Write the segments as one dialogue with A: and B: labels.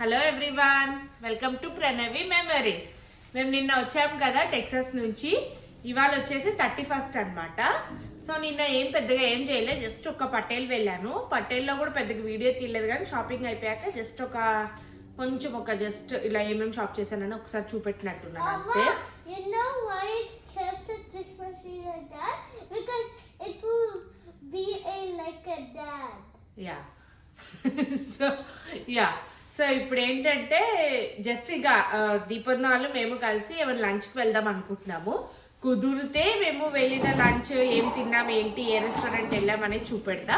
A: Hello everyone, welcome to Pranavi memories. మేము నిన్న వచ్చాము కదా టెక్సాస్ నుంచి. ఇవాళ వచ్చేసి 31st అనమాట. సో నిన్న పెద్దగా ఏం చేయలేదు, జస్ట్ ఒక పటేల్ వెళ్ళాను. పటేల్లో కూడా పెద్దగా వీడియో తీయలేదు, కానీ షాపింగ్ అయిపోయాక జస్ట్ జస్ట్ ఇలా ఏమేమి షాప్ చేశానని ఒకసారి చూపెట్టినట్టున్నాను అంతే. సో ఇప్పుడు ఏంటంటే జస్ట్ ఇక దీపొద్దునాలు మేము కలిసి ఏమైనా లంచ్కి వెళ్దాం అనుకుంటున్నాము. కుదిరితే మేము వెళ్ళిన లంచ్ ఏం తిన్నాం, ఏంటి, ఏ రెస్టారెంట్ వెళ్ళామనేది చూపెడతా.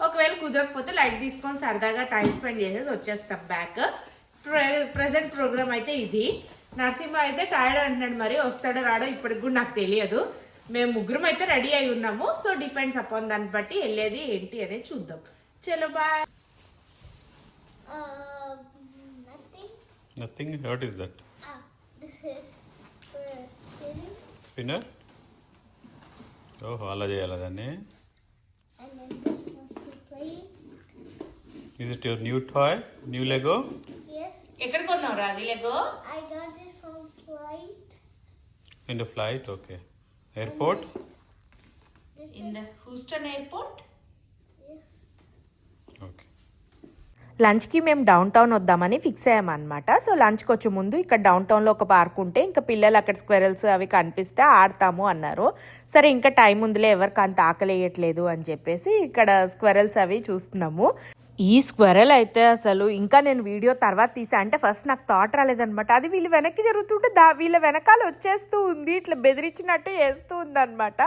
A: ఒకవేళ కుదరకపోతే లైట్ తీసుకొని సరదాగా టైం స్పెండ్ చేసేసి వచ్చేస్తాం బ్యాక్. ప్రెసెంట్ ప్రోగ్రామ్ అయితే ఇది. నరసింహ అయితే టైర్డ్ అంటున్నాడు, మరి వస్తాడో రాడో ఇప్పటికి కూడా నాకు తెలియదు. మేము ముగ్గురం అయితే రెడీ అయి ఉన్నాము. సో డిపెండ్స్ అపాన్ దాన్ని బట్టి వెళ్ళేది ఏంటి అనేది చూద్దాం. చలో bye.
B: Nothing. What is that?
C: This is for spinning.
B: Spinner? Oh, అలా చేయాలి దాన్ని.
C: And then this one to play.
B: Is it your new toy? New Lego?
C: Yes.
A: ఎక్కడ కొన్నావురా అది Lego?
C: I got it from flight.
B: In the flight? Okay. Airport?
C: This
A: in the Houston airport.
C: yes.
B: Okay.
D: లంచ్కి మేము down town వద్దామని fix అయ్యామన్నమాట. So లంచ్కి వచ్చే ముందు ఇక్కడ down టౌన్లో ఒక పార్క్ ఉంటే ఇంకా పిల్లలు అక్కడ స్క్వెరల్స్ అవి కనిపిస్తే ఆడతాము అన్నారు. సరే ఇంకా టైం ఉందిలే, ఎవరికి అంత ఆకలి వేయట్లేదు అని చెప్పేసి ఇక్కడ స్క్వెరల్స్ అవి చూస్తున్నాము. ఈ స్క్వెరల్ అయితే అసలు ఇంకా నేను వీడియో తర్వాత తీసా, అంటే ఫస్ట్ నాకు థాట్ రాలేదనమాట. అది వీళ్ళు వెనక్కి జరుగుతుంటే వీళ్ళ వెనకాల వచ్చేస్తూ ఉంది, ఇట్లా బెదిరించినట్టు చేస్తూ ఉంది అనమాట.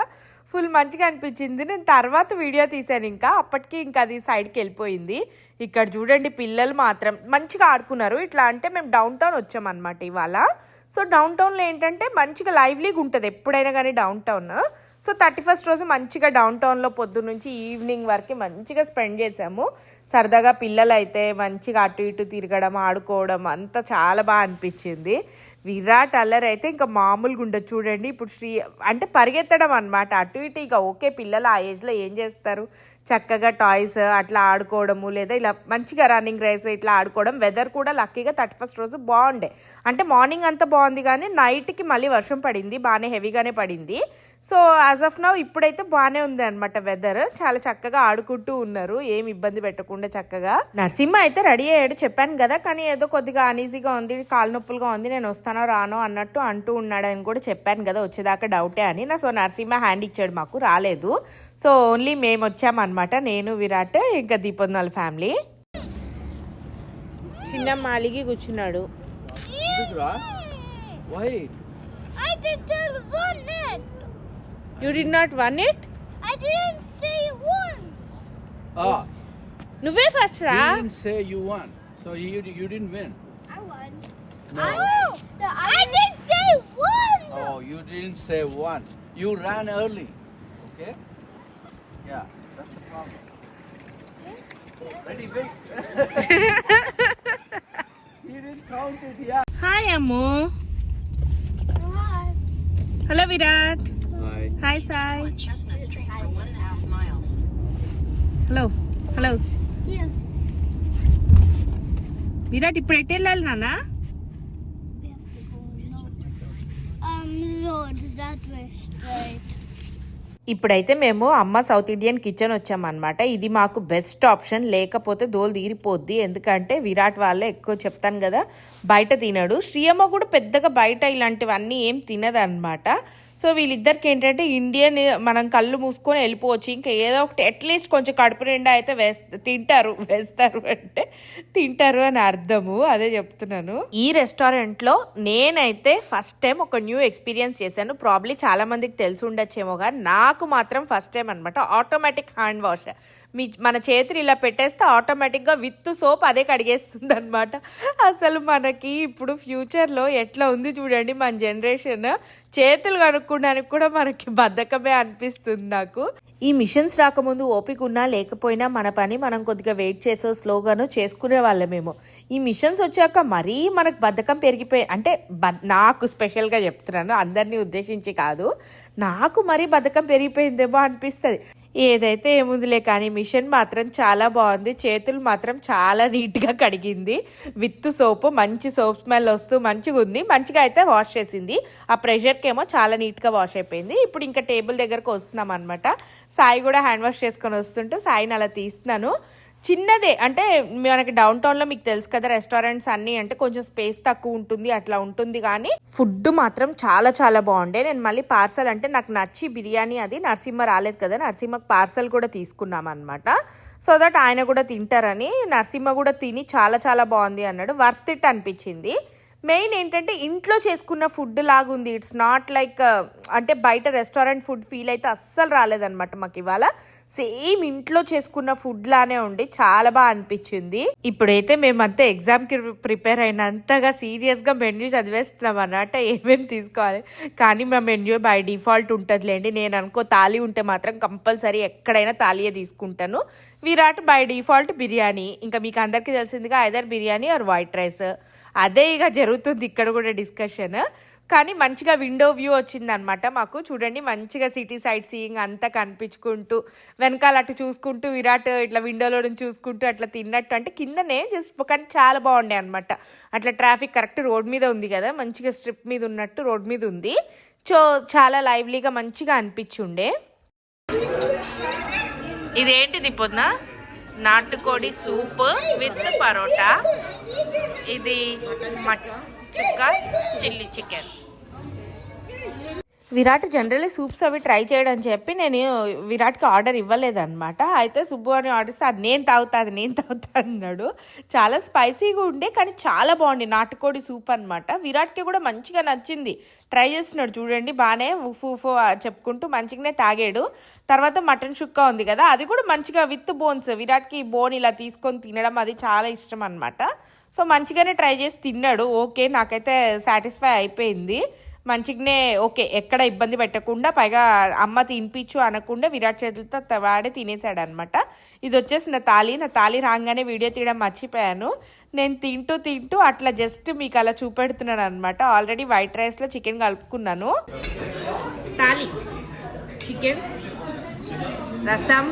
D: ఫుల్ మంచిగా అనిపించింది. నేను తర్వాత వీడియో తీసాను, ఇంకా అప్పటికి ఇంకా అది సైడ్కి వెళ్ళిపోయింది. ఇక్కడ చూడండి పిల్లలు మాత్రం మంచిగా ఆడుకున్నారు. ఇట్లా అంటే మేము డౌన్ టౌన్ వచ్చామన్నమాట ఇవాళ. సో డౌన్ టౌన్లో ఏంటంటే మంచిగా లైవ్లీగా ఉంటుంది ఎప్పుడైనా కానీ డౌన్ టౌన్. సో 31st రోజు మంచిగా డౌన్ టౌన్లో పొద్దున్న నుంచి ఈవినింగ్ వరకు మంచిగా స్పెండ్ చేసాము. సరదాగా పిల్లలు అయితే మంచిగా అటు ఇటు తిరగడం, ఆడుకోవడం అంతా చాలా బాగా అనిపించింది. విరాట్ అల్లరి అయితే ఇంకా మామూలుగా ఉండదు. చూడండి ఇప్పుడు అంటే పరిగెత్తడం అనమాట అటు ఇటు. ఇక ఓకే, పిల్లలు ఆ ఏజ్లో ఏం చేస్తారు, చక్కగా టాయ్స్ అట్లా ఆడుకోవడము, లేదా ఇలా మంచిగా రన్నింగ్ రేస్ ఇట్లా ఆడుకోవడం. వెదర్ కూడా లక్కీగా 31st రోజు బాగుండే, అంటే మార్నింగ్ అంతా బాగుంది కానీ నైట్కి మళ్ళీ వర్షం పడింది, బాగానే హెవీగానే పడింది. సో యాజ్ ఆఫ్ నౌ ఇప్పుడైతే బాగానే ఉంది అనమాట వెదర్. చాలా చక్కగా ఆడుకుంటూ ఉన్నారు, ఏం ఇబ్బంది పెట్టకుండా చక్కగా. నరసింహ అయితే రెడీ అయ్యాడు చెప్పాను కదా, కానీ ఏదో కొద్దిగా అనీజీగా ఉంది, కాలు నొప్పులుగా ఉంది, నేను వస్తానో రానో అన్నట్టు అంటూ ఉన్నాడని కూడా చెప్పాను కదా, వచ్చేదాకా డౌటే అని. సో నరసింహ హ్యాండ్ ఇచ్చాడు, మాకు రాలేదు. సో ఓన్లీ మేము వచ్చామన్నమాట, నేను విరాట్ ఇంకా దీపొందల ఫ్యామిలీ. చిన్న మాలిగి కూర్చున్నాడు.
C: I didn't want it.
D: You did not want it?
C: I didn't say one.
D: నువ్వే ఫస్ట్ రా.
E: You didn't say you won, so you didn't win.
C: I won.
E: No.
C: I didn't say one.
E: Oh, you didn't say one. You ran early. Okay? Yeah, that's the problem. Ready, wait. He didn't count it, yeah.
D: Hi Ammu.
C: Hi.
D: Hello Virat.
B: Hi.
D: Hi Sai.
F: Chestnut Street for 1.5 miles.
D: Hello hello
C: Yeah.
D: Virat ఇప్పుడు ఎటు వెళ్ళాలి నాన్న?
C: We have to go road that way straight.
D: ఇప్పుడైతే మేము అమ్మ south Indian kitchen వచ్చామన్నమాట. ఇది మాకు బెస్ట్ ఆప్షన్, లేకపోతే దోలు తీరిపోద్ది. ఎందుకంటే విరాట్ వాళ్ళే ఎక్కువ చెప్తాను కదా బయట తినడు. శ్రీయమ్మ కూడా పెద్దగా బయట ఇలాంటివన్నీ ఏం తినదన్నమాట. సో వీళ్ళిద్దరికి ఏంటంటే ఇండియన్ మనం కళ్ళు మూసుకొని వెళ్ళిపోవచ్చు, ఇంకా ఏదో ఒకటి అట్లీస్ట్ కొంచెం కడుపు నిండా అయితే వేస్తారు అంటే తింటారు అని అర్థము, అదే చెప్తున్నాను. ఈ రెస్టారెంట్లో నేనైతే ఫస్ట్ టైం ఒక న్యూ ఎక్స్పీరియన్స్ చేశాను. ప్రాబ్లీ చాలా మందికి తెలిసి ఉండొచ్చేమో, కానీ నాకు మాత్రం ఫస్ట్ టైం అనమాట. ఆటోమేటిక్ హ్యాండ్ వాష్, మన చేతులు ఇలా పెట్టేస్తే ఆటోమేటిక్గా విత్ సోప్ అదే కడిగేస్తుంది అనమాట. అసలు మనకి ఇప్పుడు ఫ్యూచర్లో ఎట్లా ఉంది చూడండి మన జనరేషన్, చేతులు కనుక్కోవడానికి కూడా మనకి బద్ధకమే అనిపిస్తుంది నాకు. ఈ మిషన్స్ రాకముందు ఓపిక ఉన్నా లేకపోయినా మన పని మనం కొద్దిగా వెయిట్ చేసో స్లోగానో చేసుకునే వాళ్ళమేమో. ఈ మిషన్స్ వచ్చాక మరీ మనకు బద్ధకం పెరిగిపోయి అంటే నాకు స్పెషల్గా చెప్తున్నాను, అందరినీ ఉద్దేశించి కాదు, నాకు మరీ బద్ధకం పెరిగిపోయిందేమో అనిపిస్తుంది. ఏదైతే ఏముందిలే కానీ మిషన్ మాత్రం చాలా బాగుంది. చేతులు మాత్రం చాలా నీట్గా కడిగింది విత్ సోపు. మంచి సోప్ స్మెల్ వస్తూ మంచిగా ఉంది. మంచిగా అయితే వాష్ చేసింది. ఆ ప్రెషర్కి ఏమో చాలా నీట్గా వాష్ అయిపోయింది. ఇప్పుడు ఇంకా టేబుల్ దగ్గరకు వస్తున్నాం అనమాట. సాయి కూడా హ్యాండ్ వాష్ చేసుకొని వస్తుంటే సాయిని అలా తీస్తున్నాను. చిన్నదే అంటే మనకి డౌన్ టౌన్లో మీకు తెలుసు కదా, రెస్టారెంట్స్ అన్నీ అంటే కొంచెం స్పేస్ తక్కువ ఉంటుంది, అట్లా ఉంటుంది. కానీ ఫుడ్ మాత్రం చాలా చాలా బాగుండే. నేను మళ్ళీ పార్సల్ అంటే నాకు నచ్చి బిర్యానీ అది నరసింహ రాలేదు కదా, నరసింహకు పార్సల్ కూడా తీసుకున్నాం అనమాట. సో దట్ ఆయన కూడా తింటారని. నరసింహ కూడా తిని చాలా చాలా బాగుంది అన్నాడు. వర్త్ ఇట్ అనిపించింది. మెయిన్ ఏంటంటే ఇంట్లో చేసుకున్న ఫుడ్ లాగా ఉంది. ఇట్స్ నాట్ లైక్ అంటే బయట రెస్టారెంట్ ఫుడ్ ఫీల్ అయితే అస్సలు రాలేదన్నమాట మాకు ఇవాళ. సేమ్ ఇంట్లో చేసుకున్న ఫుడ్ లానే ఉండి చాలా బాగా అనిపించింది. ఇప్పుడైతే మేమంతా ఎగ్జామ్కి ప్రిపేర్ అయినంతగా సీరియస్గా మెన్యూ చదివేస్తున్నాం అన్నమాట, ఏమేమి తీసుకోవాలి. కానీ మా మెన్యూ బై డిఫాల్ట్ ఉంటుందిలేండి. నేను అనుకో తాళి ఉంటే మాత్రం కంపల్సరీ ఎక్కడైనా తాళియే తీసుకుంటాను. Virat by default biryani. ఇంకా మీకు అందరికీ తెలిసిందిగా either biryani or white rice. అదే ఇక జరుగుతుంది ఇక్కడ కూడా డిస్కషన్. కానీ మంచిగా విండో వ్యూ వచ్చిందనమాట మాకు. చూడండి మంచిగా సిటీ సైట్ సీయింగ్ అంతా కనిపించుకుంటూ వెనకాల అటు చూసుకుంటూ విరాట్ ఇట్లా విండోలో నుంచి చూసుకుంటూ అట్లా తిన్నట్టు, అంటే కిందనే జస్ట్ కానీ చాలా బాగుండే అనమాట. అట్లా ట్రాఫిక్ కరెక్ట్ రోడ్ మీద ఉంది కదా, మంచిగా స్ట్రిప్ మీద ఉన్నట్టు రోడ్ మీద ఉంది. సో చాలా లైవ్లీగా మంచిగా అనిపించుండే. ఇదేంటిది పొద్దున నాటుకోడి సూప్ విత్ పరోటా, ఇది మటన్ చుక్క chilli chicken. Virat generally soups అవి ట్రై చేయడం చెప్పి నేను విరాట్కి ఆర్డర్ ఇవ్వలేదన్నమాట. అయితే సుబ్బు అని ఆర్డర్ ఇస్తే అది నేను తాగుతా అన్నాడు. చాలా స్పైసీగా ఉండే కానీ చాలా బాగుంది నాటుకోడి సూప్ అనమాట. విరాట్కి కూడా మంచిగా నచ్చింది. ట్రై చేస్తున్నాడు చూడండి, బాగానే ఉఫు చెప్పుకుంటూ మంచిగానే తాగాడు. తర్వాత మటన్ చుక్క ఉంది కదా, అది కూడా మంచిగా విత్ బోన్స్. విరాట్కి బోన్ ఇలా తీసుకొని తినడం అది చాలా ఇష్టం అనమాట. సో మంచిగానే ట్రై చేసి తిన్నాడు. ఓకే, నాకైతే సాటిస్ఫై అయిపోయింది. మంచిగానే ఓకే, ఎక్కడ ఇబ్బంది పెట్టకుండా, పైగా అమ్మ తినిపించు అనకుండా విరాట్ చేతులతో వాడే తినేసాడు అనమాట. ఇది వచ్చేసి నా తాళి రాగానే వీడియో తీయడం మర్చిపోయాను. నేను తింటూ అట్లా జస్ట్ మీకు అలా చూపెడుతున్నాను అనమాట. ఆల్రెడీ వైట్ రైస్లో చికెన్ కలుపుకున్నాను. తాళి చికెన్, రసం,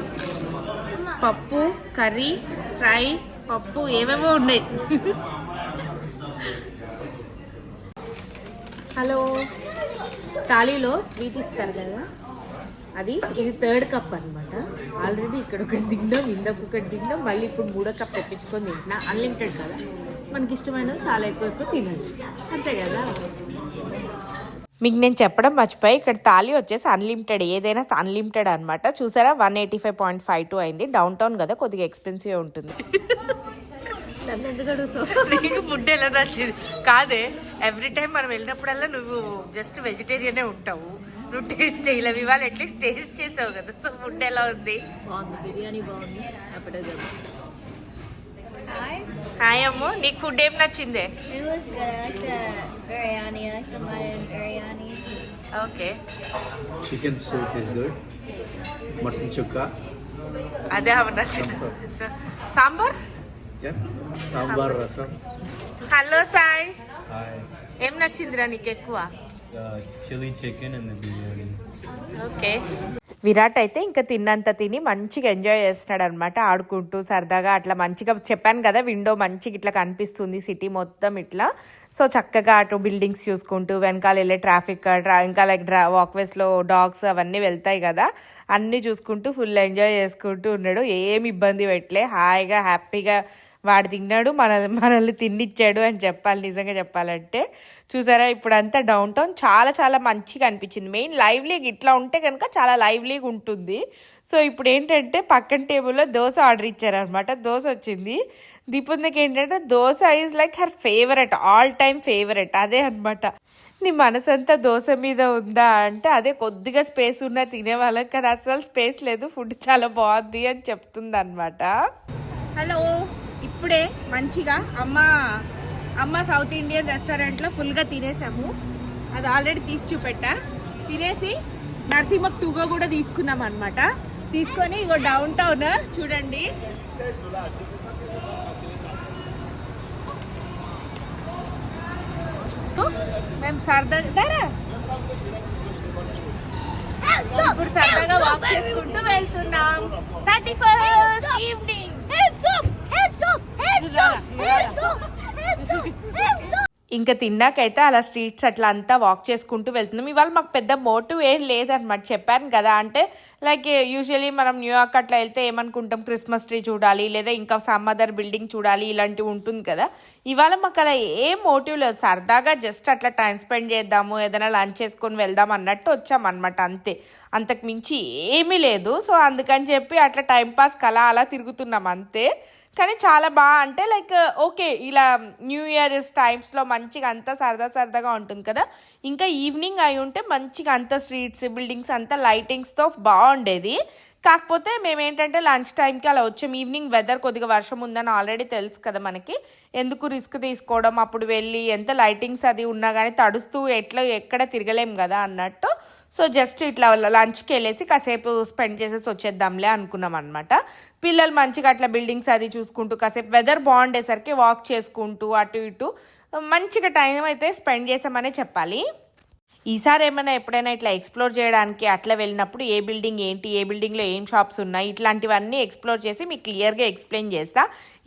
D: పప్పు, కర్రీ, ఫ్రై, పప్పు ఏవేవో ఉన్నాయి. హలో, తాళీలో స్వీట్ ఇస్తారు కదా, అది ఇది 3rd కప్ అనమాట. ఆల్రెడీ ఇక్కడ ఒకటి తిన్నాం, ఇందొకటి తిన్నాం, మళ్ళీ ఇప్పుడు 3వ కప్ తెప్పించుకొని తింటున్నా. అన్లిమిటెడ్ కదా, మనకి ఇష్టమైన చాలా ఎక్కువ తినచ్చు, అంతే కదా. మీకు నేను చెప్పడం మర్చిపోయి, ఇక్కడ తాళి వచ్చేసి అన్లిమిటెడ్, ఏదైనా అన్లిమిటెడ్ అనమాట. చూసారా 185.52 అయింది. డౌన్ టౌన్ కదా, కొద్దిగా ఎక్స్పెన్సివ్ ఉంటుంది. నీకు ఫుడ్ ఎలా నచ్చింది? కాదే, ఎవ్రీ టైం మనం వెళ్ళినప్పుడల్లా నువ్వు జస్ట్ వెజిటేరియనే ఉంటావు, నువ్వు టేస్ట్ చేయలేవు. ఇవాళ అట్లీస్ట్ టేస్ట్ చేసావు కదా. సో ఫుడ్ ఎలా ఉంది?
F: బాగుంది, బిర్యానీ బాగుంది.
D: హాయ్ అమ్ము, నీకు ఫుడ్ ఏం నచ్చిందే?
C: It was good. I like the biryani. I like the mutton biryani.
D: Okay,
E: Chicken soup is good. Mutton chukka.
D: అదే అమ్మ నచ్చింది. Sambar,
E: Yeah. Sambar rasam.
D: Hello Sai,
B: Hi.
D: ఏం నచ్చిందిరా నీకు ఎక్కువ?
B: Chili chicken and the biryani.
D: Okay. Virat అయితే ఇంకా తిన్నంత తిని మంచిగా ఎంజాయ్ చేస్తున్నాడు అనమాట, ఆడుకుంటూ సరదాగా అట్లా. మంచిగా చెప్పాను కదా, విండో మంచిగా ఇట్లా కనిపిస్తుంది సిటీ మొత్తం ఇట్లా. సో చక్కగా అటు బిల్డింగ్స్ చూసుకుంటూ వెనకాల వెళ్ళే ట్రాఫిక్, ఇంకా లైక్ వాక్వేస్లో డాగ్స్ అవన్నీ వెళ్తాయి కదా, అన్నీ చూసుకుంటూ ఫుల్ ఎంజాయ్ చేసుకుంటూ ఉన్నాడు. ఏమి ఇబ్బంది పెట్టలే, హాయిగా హ్యాపీగా వాడు తిన్నాడు, మనల్ని తిన్నిచ్చాడు అని చెప్పాలి నిజంగా చెప్పాలంటే. చూసారా ఇప్పుడంతా డౌన్ టౌన్ చాలా చాలా మంచిగా అనిపించింది. మెయిన్ లైవ్లీగా ఇట్లా ఉంటే కనుక చాలా లైవ్లీగా ఉంటుంది. సో ఇప్పుడు ఏంటంటే పక్కన టేబుల్లో దోశ ఆర్డర్ ఇచ్చారనమాట. దోశ వచ్చింది. దీపుందకి ఏంటంటే dosa is like her favourite, all time favourite. అదే అనమాట. నీ మనసంతా దోశ మీద ఉందా అంటే అదే, కొద్దిగా స్పేస్ ఉన్నా తినేవాళ్ళకి, కానీ అసలు స్పేస్ లేదు, ఫుడ్ చాలా బాగుంది అని చెప్తుంది అనమాట. హలో, ఇప్పుడే మంచిగా అమ్మ సౌత్ ఇండియన్ రెస్టారెంట్లో ఫుల్గా తినేసాము. అది ఆల్రెడీ తీసి చూపెట్టా. తినేసి నరసింహ టూగో కూడా తీసుకున్నాం అనమాట. తీసుకొని ఇగో డౌన్ టౌన్ చూడండి,
A: మేము సరదాగా ఇప్పుడు సరదాగా వాక్ చేసుకుంటూ వెళ్తున్నాం 31st ఈవినింగ్.
D: ఇంకా తిన్నాకైతే అలా స్ట్రీట్స్ అట్లా అంతా వాక్ చేసుకుంటూ వెళ్తున్నాం. ఇవాళ మాకు పెద్ద మోటివ్ ఏం లేదనమాట, చెప్పాను కదా. అంటే లైక్ యూజువలీ మనం న్యూయార్క్ అట్లా వెళ్తే ఏమనుకుంటాం, క్రిస్మస్ ట్రీ చూడాలి లేదా ఇంకా సమ్ అదర్ బిల్డింగ్ చూడాలి ఇలాంటివి ఉంటుంది కదా. ఇవాళ మాకు అలా ఏం మోటివ్ లేదు, సరదాగా జస్ట్ అట్లా టైం స్పెండ్ చేద్దాము, ఏదైనా లంచ్ చేసుకొని వెళ్దాం అన్నట్టు వచ్చామన్నమాట, అంతే. అంతకు మించి ఏమీ లేదు. సో అందుకని చెప్పి అట్లా టైంపాస్కి అలా తిరుగుతున్నాం అంతే. కానీ చాలా బాగా, అంటే లైక్ ఓకే, ఇలా న్యూ ఇయర్ టైమ్స్లో మంచిగా అంతా సరదాగా ఉంటుంది కదా. ఇంకా ఈవినింగ్ అయి ఉంటే మంచిగా అంతా స్ట్రీట్స్ బిల్డింగ్స్ అంతా లైటింగ్స్తో బాగుండేది. కాకపోతే మేమేంటంటే లంచ్ టైంకి అలా వచ్చాము. ఈవినింగ్ వెదర్ కొద్దిగా వర్షం ఉందని ఆల్రెడీ తెలుసు కదా మనకి, ఎందుకు రిస్క్ తీసుకోవడం, అప్పుడు వెళ్ళి ఎంత లైటింగ్స్ అది ఉన్నా కానీ తడుస్తూ ఎక్కడ తిరగలేం కదా అన్నట్టు. సో జస్ట్ ఇట్లా లంచ్కి వెళ్ళేసి కాసేపు స్పెండ్ చేసేసి వచ్చేద్దాంలే అనుకున్నాం అనమాట. పిల్లలు మంచిగా అట్లా బిల్డింగ్స్ అది చూసుకుంటూ కాసేపు వెదర్ బాగుండేసరికి వాక్ చేసుకుంటూ అటు ఇటు మంచిగా టైం అయితే స్పెండ్ చేసామనే చెప్పాలి. ఈసారి ఎప్పుడైనా ఇట్లా ఎక్స్ప్లోర్ చేయడానికి అట్లా వెళ్ళినప్పుడు ఏ బిల్డింగ్ ఏంటి, ఏ బిల్డింగ్లో ఏం షాప్స్ ఉన్నాయి, ఇట్లాంటివన్నీ ఎక్స్ప్లోర్ చేసి మీకు క్లియర్గా ఎక్స్ప్లెయిన్ చేస్తా.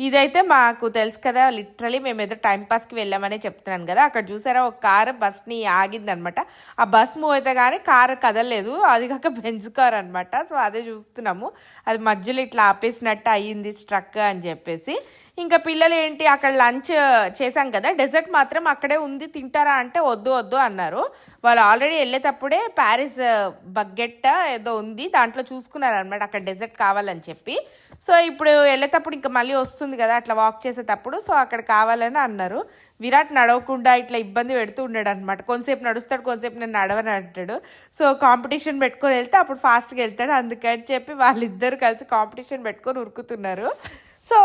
D: ఇదైతే మాకు తెలుసు కదా, లిటరలీ మేము ఏదో టైంపాస్కి వెళ్ళామనే చెప్తున్నాను కదా. అక్కడ చూసారా ఒక కారు బస్ని ఆగిందనమాట. ఆ బస్ మూవ్ అయితే కానీ కారు కదలలేదు, అది కాక బెంజ్ కార్ అనమాట. సో అదే చూస్తున్నాము, అది మధ్యలో ఇట్లా ఆపేసినట్టు అయ్యింది స్ట్రక్ అని చెప్పేసి. ఇంకా పిల్లలు ఏంటి అక్కడ లంచ్ చేశాం కదా, డెజర్ట్ మాత్రం అక్కడే ఉంది తింటారా అంటే వద్దు అన్నారు. వాళ్ళు ఆల్రెడీ వెళ్ళేటప్పుడే ప్యారిస్ బగ్గెట్ ఏదో ఉంది దాంట్లో చూసుకున్నారనమాట అక్కడ డెజర్ట్ కావాలని చెప్పి. సో ఇప్పుడు వెళ్ళేటప్పుడు ఇంకా మళ్ళీ వస్తుంది కదా అట్లా వాక్ చేసేటప్పుడు, సో అక్కడ కావాలని అన్నారు. విరాట్ నడవకుండా ఇట్లా ఇబ్బంది పెడుతూ ఉన్నాడు అనమాట. కొంతసేపు నడుస్తాడు, కొంతసేపు నేను నడవని అంటాడు. సో కాంపిటీషన్ పెట్టుకొని వెళ్తే అప్పుడు ఫాస్ట్గా వెళ్తాడు, అందుకని చెప్పి వాళ్ళిద్దరు కలిసి కాంపిటీషన్ పెట్టుకొని ఉరుకుతున్నారు. సో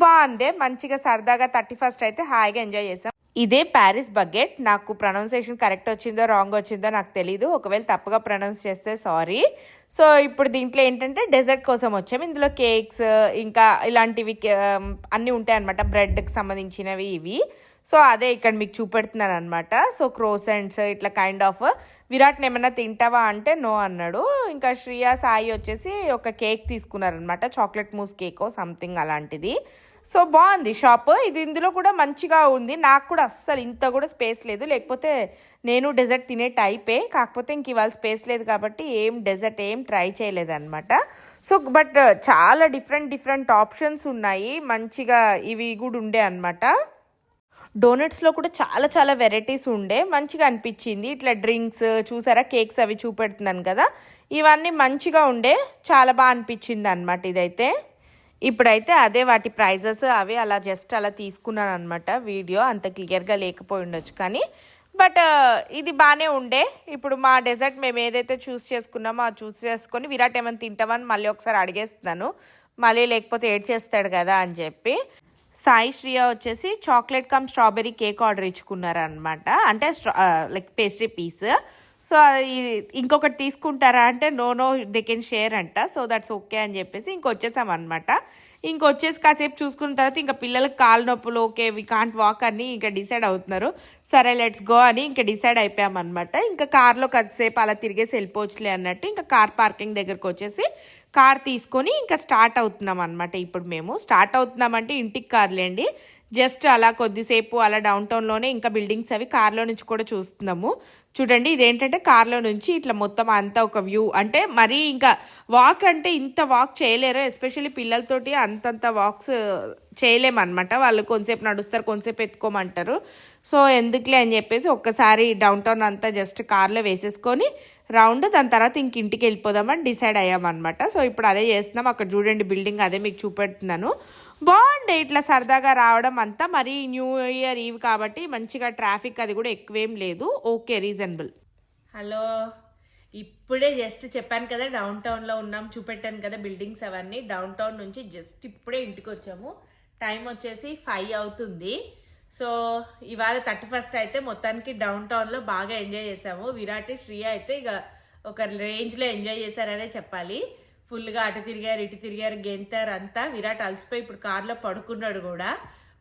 D: బాగుండే, మంచిగా సరదాగా 31st అయితే హాయిగా ఎంజాయ్ చేసాం. ఇదే ప్యారిస్ బగ్గెట్. నాకు ప్రొనౌన్సియేషన్ కరెక్ట్ వచ్చిందో రాంగ్ వచ్చిందో నాకు తెలీదు, ఒకవేళ తప్పుగా ప్రొనౌన్స్ చేస్తే సారీ. సో ఇప్పుడు దీంట్లో ఏంటంటే డెజర్ట్ కోసం వచ్చాము. ఇందులో కేక్స్ ఇంకా ఇలాంటివి అన్నీ ఉంటాయి అనమాట, బ్రెడ్కి సంబంధించినవి ఇవి. సో అదే ఇక్కడ మీకు చూపెడుతున్నాను అనమాట. సో క్రోసెంట్స్ ఇట్లా కైండ్ ఆఫ్. విరాట్ని ఏమన్నా తింటావా అంటే నో అన్నాడు. ఇంకా శ్రియా సాయి వచ్చేసి ఒక కేక్ తీసుకున్నారనమాట, చాక్లెట్ మూస్ కేకో సంథింగ్ అలాంటిది. సో బాగుంది షాప్ ఇది. ఇందులో కూడా మంచిగా ఉంది. నాకు కూడా అస్సలు ఇంత కూడా స్పేస్ లేదు, లేకపోతే నేను డెజర్ట్ తినే టైపే. కాకపోతే ఇంక ఇవాళ స్పేస్ లేదు కాబట్టి డెజర్ట్ ఏం ట్రై చేయలేదన్నమాట. సో బట్ చాలా డిఫరెంట్ ఆప్షన్స్ ఉన్నాయి, మంచిగా ఇవి కూడా ఉండే అనమాట. డోనట్స్లో కూడా చాలా వెరైటీస్ ఉండే, మంచిగా అనిపించింది. ఇట్లా డ్రింక్స్ చూసారా, కేక్స్ అవి చూపెడుతున్నాను కదా, ఇవన్నీ మంచిగా ఉండే, చాలా బాగా అనిపించింది అనమాట ఇదైతే. ఇప్పుడైతే అదే వాటి ప్రైజెస్ అవి అలా జస్ట్ అలా తీసుకున్నాను అనమాట. వీడియో అంత క్లియర్గా లేకపోయి ఉండొచ్చు కానీ, బట్ ఇది బాగానే ఉండే. ఇప్పుడు మా డెజర్ట్ మేము ఏదైతే చూస్ చేసుకున్నామో అది చూస్ చేసుకొని విరాట్ ఏమైనా తింటామని మళ్ళీ ఒకసారి అడిగేస్తున్నాను, మళ్ళీ లేకపోతే ఏడ్ చేస్తాడు కదా అని చెప్పి. సాయి శ్రియా వచ్చేసి chocolate cum strawberry cake order ఇచ్చుకున్నారనమాట, అంటే లైక్ పేస్ట్రీ పీస్. సో ఇంకొకటి తీసుకుంటారా అంటే నో దే కెన్ షేర్ అంట. సో దట్స్ ఓకే అని చెప్పేసి ఇంకొచ్చేసామన్నమాట. ఇంకొచ్చేసి కాసేపు చూసుకున్న తర్వాత ఇంకా పిల్లలకి కాలు నొప్పులు, ఓకే వి కాంట్ వాక్ అని ఇంకా డిసైడ్ అవుతున్నారు. సరే లెట్స్ గో అని ఇంకా డిసైడ్ అయిపోయామన్నమాట. ఇంకా కార్లో కాసేపు అలా తిరిగేసి వెళ్ళిపోవచ్చులే అన్నట్టు ఇంకా కార్ పార్కింగ్ దగ్గరకు వచ్చేసి కార్ తీసుకొని ఇంకా స్టార్ట్ అవుతున్నాం అనమాట. ఇప్పుడు మేము స్టార్ట్ అవుతున్నామంటే ఇంటికి కార్లేండి, జస్ట్ అలా కొద్దిసేపు అలా డౌన్ టౌన్లోనే ఇంకా బిల్డింగ్స్ అవి కార్లో నుంచి కూడా చూస్తున్నాము. చూడండి ఇదేంటంటే కార్లో నుంచి ఇట్లా మొత్తం అంతా ఒక వ్యూ. అంటే మరీ ఇంకా వాక్ అంటే ఇంత వాక్ చేయలేరు, ఎస్పెషల్లీ పిల్లలతోటి అంతంత వాక్స్ చేయలేమన్నమాట. వాళ్ళు కొంతసేపు నడుస్తారు, కొంతసేపు ఎత్తుకోమంటారు. సో ఎందుకులే అని చెప్పేసి ఒక్కసారి డౌన్ టౌన్ అంతా జస్ట్ కార్లో వేసేసుకొని రౌండ్, దాని తర్వాత ఇంక ఇంటికి వెళ్ళిపోదామని డిసైడ్ అయ్యామన్నమాట. సో ఇప్పుడు అదే చేస్తున్నాం. అక్కడ చూడండి బిల్డింగ్, అదే మీకు చూపెడుతున్నాను. బాగుండే ఇట్లా సరదాగా రావడం అంతా. మరి న్యూ ఇయర్ ఈవ్ కాబట్టి మంచిగా ట్రాఫిక్ అది కూడా ఎక్కువేం లేదు, ఓకే రీజనబుల్.
A: హలో, ఇప్పుడే జస్ట్ చెప్పాను కదా డౌన్ టౌన్లో ఉన్నాం, చూపెట్టాను కదా బిల్డింగ్స్ అవన్నీ. డౌన్ టౌన్ నుంచి జస్ట్ ఇప్పుడే ఇంటికి వచ్చాము. టైం వచ్చేసి 5 అవుతుంది. సో ఇవాళ 31st అయితే మొత్తానికి డౌన్ టౌన్లో బాగా ఎంజాయ్ చేసాము. విరాట్ శ్రియా అయితే ఇక ఒక రేంజ్లో ఎంజాయ్ చేశారనే చెప్పాలి. ఫుల్గా అటు తిరిగారు ఇటు తిరిగారు, గెంతారు అంతా. విరాట్ అలసిపోయి ఇప్పుడు కార్లో పడుకున్నాడు కూడా.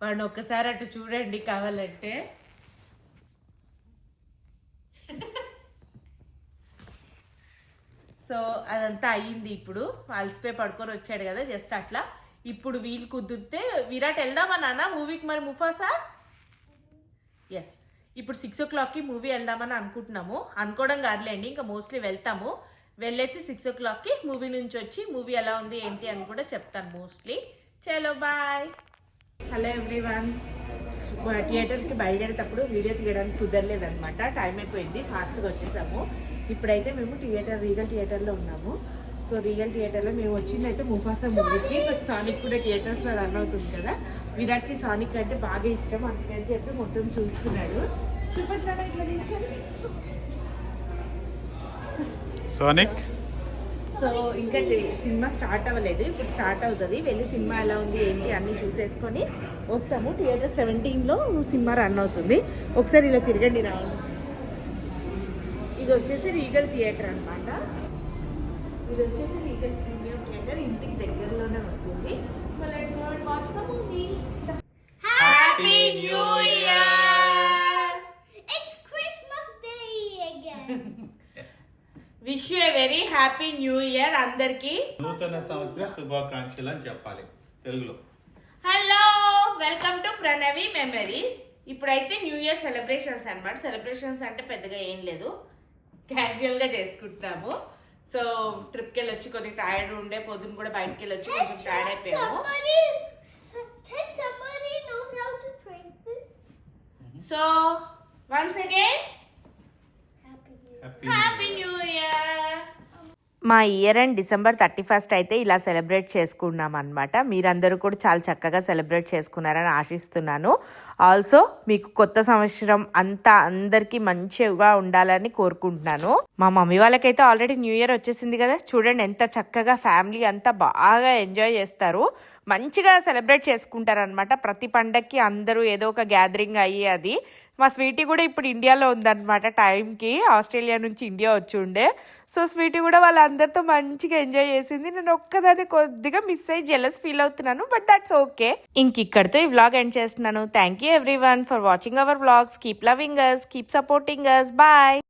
A: వాడిని ఒక్కసారి అటు చూడండి కావాలంటే. సో అదంతా అయ్యింది. ఇప్పుడు అలసిపోయి పడుకొని వచ్చాడు కదా, జస్ట్ అట్లా. ఇప్పుడు వీలు కుదిరితే విరాట్ వెళ్దామా నాన్న మూవీకి? మరి ముఫాసా ఎస్, ఇప్పుడు 6 o'clockకి మూవీ వెళ్దామని అనుకుంటున్నాము. అనుకోవడం కాదులేండి, ఇంకా మోస్ట్లీ వెళ్తాము. వెళ్ళేసి 6 o'clockకి మూవీ నుంచి వచ్చి మూవీ ఎలా ఉంది ఏంటి అని కూడా చెప్తాను మోస్ట్లీ. చలో బాయ్. Hello everyone. థియేటర్కి బయలుదేరేటప్పుడు వీడియో తీయడానికి కుదరలేదనమాట, టైం అయిపోయింది, ఫాస్ట్గా వచ్చేసాము. ఇప్పుడైతే మేము రీగల్ థియేటర్లో ఉన్నాము. సో రీగల్ థియేటర్లో మేము వచ్చింది అయితే ముఫాసా మూవీకి. బట్ సానిక్ కూడా థియేటర్స్లో రన్ అవుతుంది కదా, విరాట్కి సానిక్ అంటే బాగా ఇష్టం, అందుకని చెప్పి మొత్తం చూసుకున్నాడు. చూపెట్టాడా ఇట్లా నిల్చొని.
B: సోనిక్
A: సో ఇంకా సినిమా స్టార్ట్ అవ్వలేదు, ఇప్పుడు స్టార్ట్ అవుతుంది. వెళ్ళి సినిమా ఎలా ఉంది ఏంటి అన్నీ చూసేసుకొని వస్తాము. థియేటర్ 17లో సినిమా రన్ అవుతుంది. ఒకసారి ఇలా తిరగండి రావాలి. ఇది వచ్చేసి రీగల్ థియేటర్ అనమాట. ఇది వచ్చేసి రీగల్ ప్రీమియం థియేటర్, ఇంటికి దగ్గరలోనే ఉంటుంది. So let's go and watch the movie. Happy new year.
C: It's Christmas Day again.
A: Wish you a very happy new year అందరికి.
B: నూతన సంవత్సర శుభాకాంక్షలు అని చెప్పాలి తెలుగులో.
A: Hello, welcome to Pranavi memories. ఇప్పుడైతే న్యూ ఇయర్ సెలబ్రేషన్స్ అన్నమాట. సెలబ్రేషన్స్ అంటే పెద్దగా ఏం లేదు, క్యాజువల్గా చేసుకుంటున్నాము. సో ట్రిప్కి వెళ్ళొచ్చి కొద్దిగా టైర్డ్ ఉండే, పొద్దున కూడా బయటకు వెళ్ళొచ్చి కొంచెం టైర్డ్ అయిపోయాము.
C: Can somebody knows how to trace this?
A: So once again
C: Happy New Year.
A: Happy new year.
D: మా ఇయర్ అండ్ December 31st అయితే ఇలా సెలబ్రేట్ చేసుకున్నాం అనమాట. మీరందరూ కూడా చాలా చక్కగా సెలబ్రేట్ చేసుకున్నారని ఆశిస్తున్నాను. ఆల్సో మీకు కొత్త సంవత్సరం అంతా అందరికీ మంచిగా ఉండాలని కోరుకుంటున్నాను. మా మమ్మీ వాళ్ళకైతే ఆల్రెడీ న్యూ ఇయర్ వచ్చేసింది కదా, చూడండి ఎంత చక్కగా ఫ్యామిలీ అంతా బాగా ఎంజాయ్ చేస్తారు, మంచిగా సెలబ్రేట్ చేసుకుంటారనమాట. ప్రతి పండక్కి అందరూ ఏదో ఒక గ్యాదరింగ్ అయ్యి అది. మా స్వీటీ కూడా ఇప్పుడు ఇండియాలో ఉందన్నమాట టైంకి, ఆస్ట్రేలియా నుంచి ఇండియా వచ్చి ఉండే. సో స్వీటీ కూడా వాళ్ళందరితో మంచిగా ఎంజాయ్ చేసింది. నేను ఒక్కదాన్ని కొద్దిగా మిస్ అయ్యి జెలస్ ఫీల్ అవుతున్నాను, బట్ దట్స్ ఓకే. ఇంక ఇక్కడితో ఈ వ్లాగ్ ఎండ్ చేస్తున్నాను. Thank you everyone for watching our vlogs. Keep loving us, keep supporting us. Bye.